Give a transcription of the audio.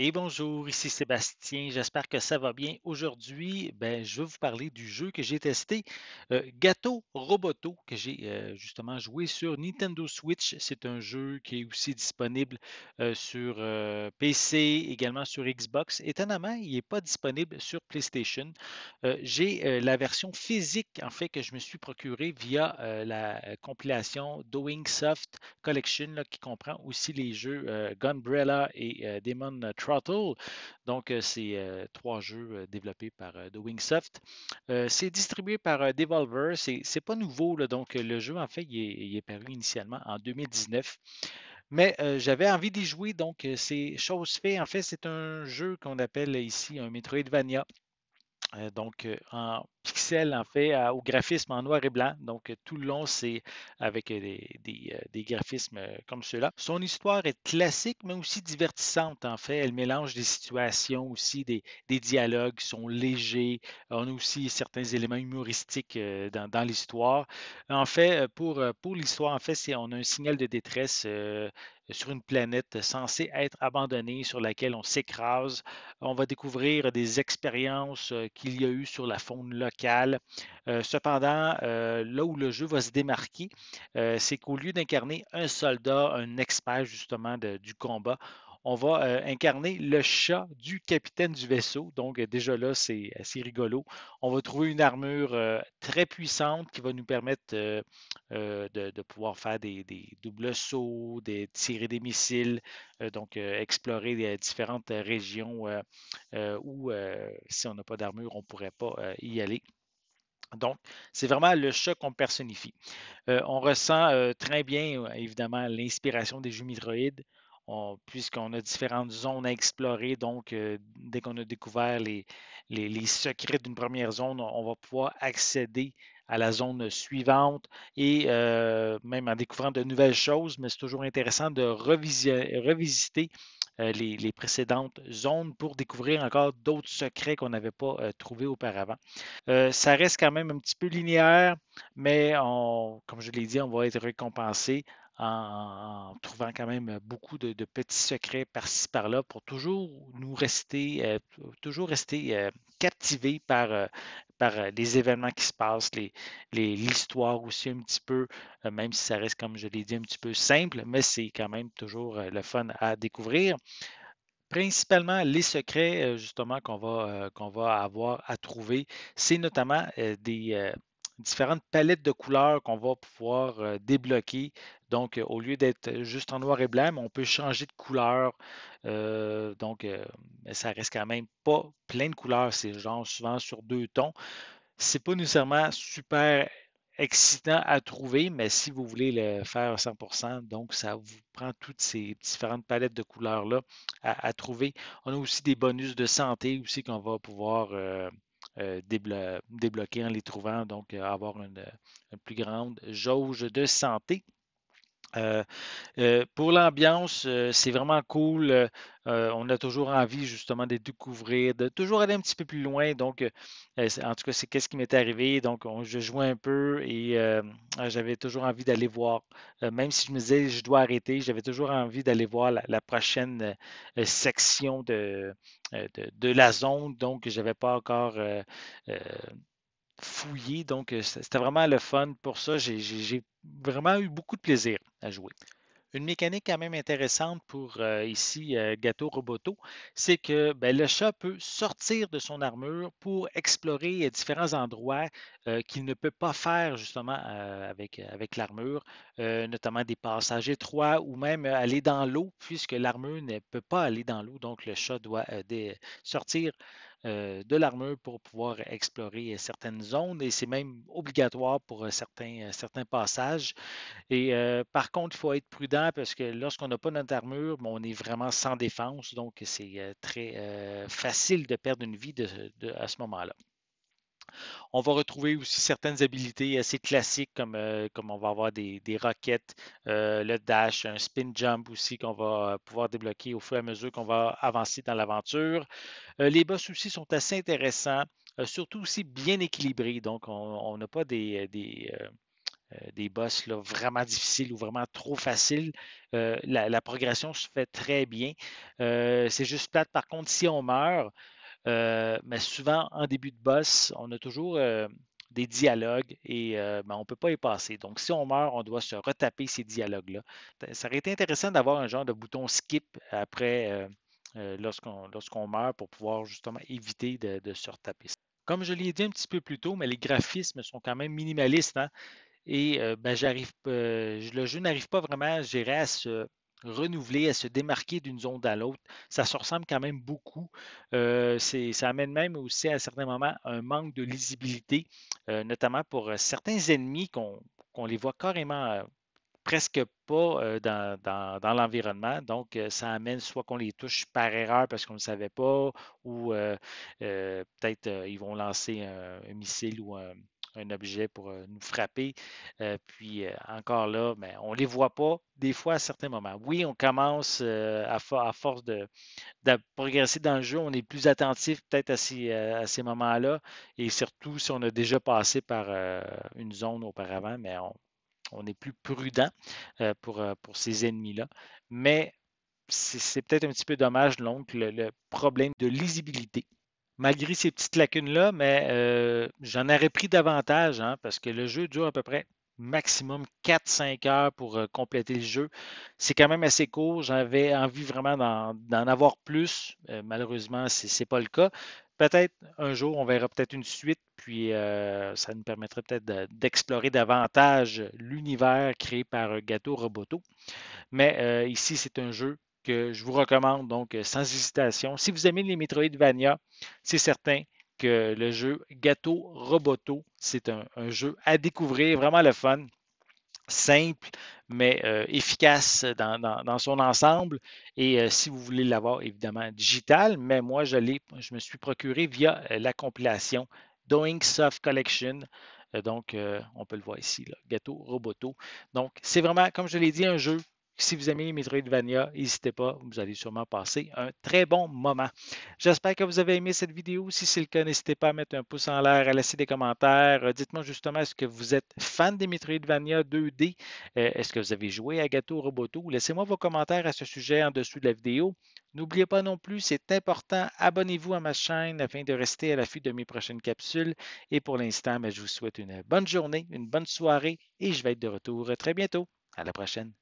Et bonjour, ici Sébastien, j'espère que ça va bien. Aujourd'hui, je vais vous parler du jeu que j'ai testé, Gato Roboto, que j'ai justement joué sur Nintendo Switch. C'est un jeu qui est aussi disponible sur PC, également sur Xbox. Étonnamment, il n'est pas disponible sur PlayStation. J'ai la version physique, en fait, que je me suis procurée via la compilation Doing Soft Collection, là, qui comprend aussi les jeux Gunbrella et Demon Throttle. Donc, c'est trois jeux développés par The Wingsoft. C'est distribué par Devolver. C'est pas nouveau, là, donc le jeu, en fait, il est paru initialement en 2019. Mais j'avais envie d'y jouer, donc c'est chose fait. En fait, c'est un jeu qu'on appelle ici un Metroidvania. Donc, en pixels, en fait, au graphisme en noir et blanc. Donc, tout le long, c'est avec des graphismes comme ceux-là. Son histoire est classique, mais aussi divertissante, en fait. Elle mélange des situations aussi, des dialogues qui sont légers. On a aussi certains éléments humoristiques dans l'histoire. En fait, pour l'histoire, en fait, on a un signal de détresse sur une planète censée être abandonnée, sur laquelle on s'écrase. On va découvrir des expériences qu'il y a eu sur la faune locale. Cependant, là où le jeu va se démarquer, c'est qu'au lieu d'incarner un soldat, un expert justement du combat, on va incarner le chat du capitaine du vaisseau. Donc déjà là, c'est assez rigolo. On va trouver une armure très puissante qui va nous permettre de pouvoir faire des doubles sauts, tirer des missiles, donc explorer les différentes régions où, si on n'a pas d'armure, on ne pourrait pas y aller. Donc, c'est vraiment le chat qu'on personnifie. On ressent très bien, évidemment, l'inspiration des jeux Metroid, puisqu'on a différentes zones à explorer. Donc, dès qu'on a découvert les secrets d'une première zone, on va pouvoir accéder à la zone suivante et même en découvrant de nouvelles choses, mais c'est toujours intéressant de revisiter les précédentes zones pour découvrir encore d'autres secrets qu'on n'avait pas trouvés auparavant. Ça reste quand même un petit peu linéaire, mais comme je l'ai dit, on va être récompensé en trouvant quand même beaucoup de petits secrets par-ci par-là pour toujours rester captivé par les événements qui se passent, l'histoire aussi un petit peu, même si ça reste, comme je l'ai dit, un petit peu simple, mais c'est quand même toujours le fun à découvrir. Principalement, les secrets, justement, qu'on va avoir à trouver, c'est notamment des différentes palettes de couleurs qu'on va pouvoir débloquer. Donc, au lieu d'être juste en noir et blanc, mais on peut changer de couleur. Mais ça reste quand même pas plein de couleurs. C'est genre souvent sur deux tons. C'est pas nécessairement super excitant à trouver, mais si vous voulez le faire à 100%, donc ça vous prend toutes ces différentes palettes de couleurs-là à trouver. On a aussi des bonus de santé aussi qu'on va pouvoir débloquer en les trouvant, donc avoir une plus grande jauge de santé. Euh, pour l'ambiance, c'est vraiment cool. On a toujours envie justement de découvrir, de toujours aller un petit peu plus loin. Donc, en tout cas, c'est qu'est-ce qui m'est arrivé. Donc, je jouais un peu et j'avais toujours envie d'aller voir. Même si je me disais je dois arrêter, j'avais toujours envie d'aller voir la prochaine section de la zone. Donc, je n'avais pas encore euh, fouillé. Donc, c'était vraiment le fun. Pour ça, j'ai vraiment eu beaucoup de plaisir à jouer. Une mécanique quand même intéressante pour ici Gato Roboto, c'est que le chat peut sortir de son armure pour explorer différents endroits qu'il ne peut pas faire justement avec l'armure, notamment des passages étroits ou même aller dans l'eau, puisque l'armure ne peut pas aller dans l'eau. Donc le chat doit sortir de l'armure pour pouvoir explorer certaines zones et c'est même obligatoire pour certains passages. Et par contre, il faut être prudent parce que lorsqu'on n'a pas notre armure, ben, on est vraiment sans défense. Donc, c'est très facile de perdre une vie à ce moment-là. On va retrouver aussi certaines habilités assez classiques comme on va avoir des roquettes, le dash, un spin jump aussi qu'on va pouvoir débloquer au fur et à mesure qu'on va avancer dans l'aventure. Les boss aussi sont assez intéressants, surtout aussi bien équilibrés. Donc, on n'a pas des boss là, vraiment difficiles ou vraiment trop faciles, la progression se fait très bien. C'est juste plate, par contre, si on meurt, mais souvent, en début de boss, on a toujours des dialogues et ben, on ne peut pas y passer. Donc, si on meurt, on doit se retaper ces dialogues-là. Ça aurait été intéressant d'avoir un genre de bouton skip après lorsqu'on meurt pour pouvoir justement éviter de se retaper ça. Comme je l'ai dit un petit peu plus tôt, mais les graphismes sont quand même minimalistes, hein. Et ben, le jeu n'arrive pas vraiment, je dirais, à se renouveler, à se démarquer d'une zone à l'autre. Ça se ressemble quand même beaucoup. Ça amène même aussi à certains moments un manque de lisibilité, notamment pour certains ennemis qu'on les voit carrément presque pas dans l'environnement. Donc, ça amène soit qu'on les touche par erreur parce qu'on ne le savait pas, ou peut-être ils vont lancer un missile ou un objet pour nous frapper. Puis encore là, mais on ne les voit pas des fois à certains moments. Oui, on commence à force de progresser dans le jeu, on est plus attentif peut-être à ces moments-là, et surtout si on a déjà passé par une zone auparavant, mais on est plus prudent pour ces ennemis-là. Mais c'est peut-être un petit peu dommage, donc, le problème de lisibilité. Malgré ces petites lacunes-là, mais j'en aurais pris davantage, hein, parce que le jeu dure à peu près maximum 4-5 heures pour compléter le jeu. C'est quand même assez court. J'avais envie vraiment d'en avoir plus. Malheureusement, c'est pas le cas. Peut-être un jour, on verra peut-être une suite, puis ça nous permettrait peut-être d'explorer davantage l'univers créé par Gato Roboto. Mais ici, c'est un jeu que je vous recommande, donc sans hésitation. Si vous aimez les Metroidvania, c'est certain que le jeu Gato Roboto, c'est un jeu à découvrir, vraiment le fun, simple, mais efficace dans son ensemble. Et si vous voulez l'avoir, évidemment, digital, mais moi, je me suis procuré via la compilation Doing Soft Collection. Donc, on peut le voir ici, là, Gato Roboto. Donc, c'est vraiment, comme je l'ai dit, un jeu. Si vous aimez les Metroidvania, n'hésitez pas, vous allez sûrement passer un très bon moment. J'espère que vous avez aimé cette vidéo. Si c'est le cas, n'hésitez pas à mettre un pouce en l'air, à laisser des commentaires. Dites-moi justement, est-ce que vous êtes fan des Metroidvania 2D? Est-ce que vous avez joué à Gato Roboto? Laissez-moi vos commentaires à ce sujet en dessous de la vidéo. N'oubliez pas non plus, c'est important, abonnez-vous à ma chaîne afin de rester à l'affût de mes prochaines capsules. Et pour l'instant, je vous souhaite une bonne journée, une bonne soirée et je vais être de retour très bientôt. À la prochaine.